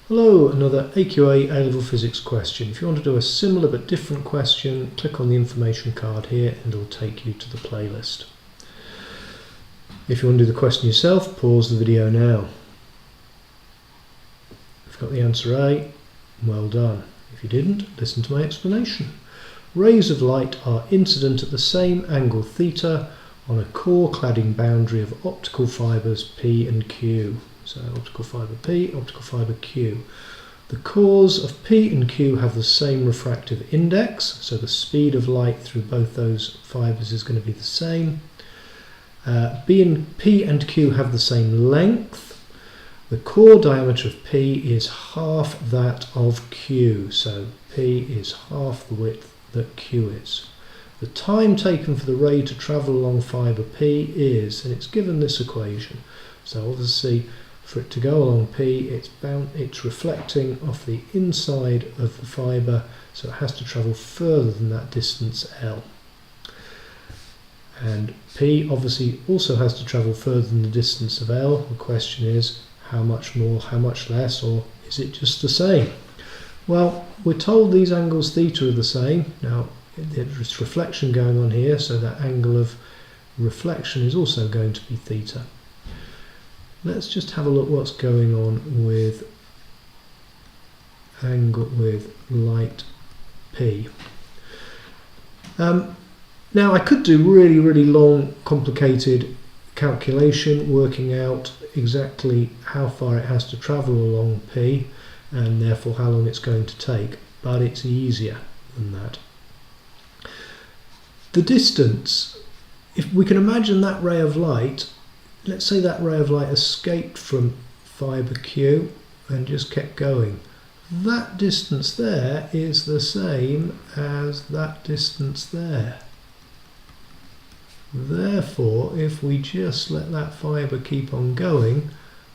Hello, another AQA A-level physics question. If you want to do a similar but different question, click on the information card here and it'll take you to the playlist. If you want to do the question yourself, pause the video now. If you've got the answer A, well done. If you didn't, listen to my explanation. Rays of light are incident at the same angle theta on a core cladding boundary of optical fibres P and Q. So optical fibre P, optical fibre Q. The cores of P and Q have the same refractive index, so the speed of light through both those fibres is going to be the same. P and Q have the same length. The core diameter of P is half that of Q, so P is half the width that Q is. The time taken for the ray to travel along fibre P is, and it's given this equation, so obviously for it to go along P, it's reflecting off the inside of the fibre, so it has to travel further than that distance L. And P obviously also has to travel further than the distance of L. The question is, how much more, how much less, or is it just the same? Well, we're told these angles theta are the same. Now, there's reflection going on here, so that angle of reflection is also going to be theta. Let's just have a look what's going on with light P. Now I could do really long complicated calculation working out exactly how far it has to travel along P and therefore how long it's going to take, but it's easier than that. The distance, if we can imagine that ray of light, let's say that ray of light escaped from fibre Q and just kept going. That distance there is the same as that distance there. Therefore, if we just let that fibre keep on going,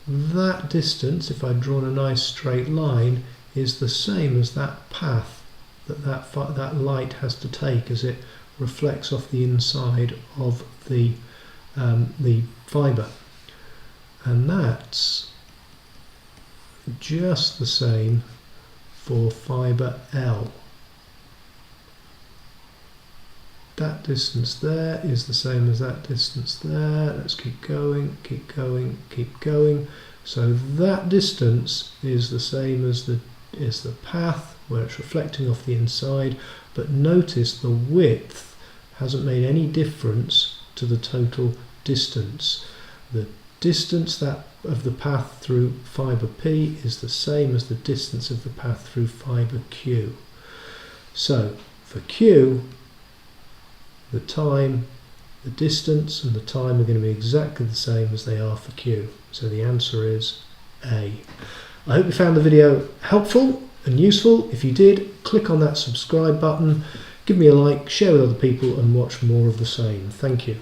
that distance, if I'd drawn a nice straight line, is the same as that path that light has to take as it reflects off the inside of the fibre, and that's just the same for fibre L. That distance there is the same as that distance there. Let's keep going, keep going, keep going. So that distance is the same as the path where it's reflecting off the inside, but notice the width hasn't made any difference to the total distance. The distance of the path through fibre P is the same as the distance of the path through fibre Q. So for Q, the time, the distance and the time are going to be exactly the same as they are for Q. So the answer is A. I hope you found the video helpful and useful. If you did, click on that subscribe button, give me a like, share with other people and watch more of the same. Thank you.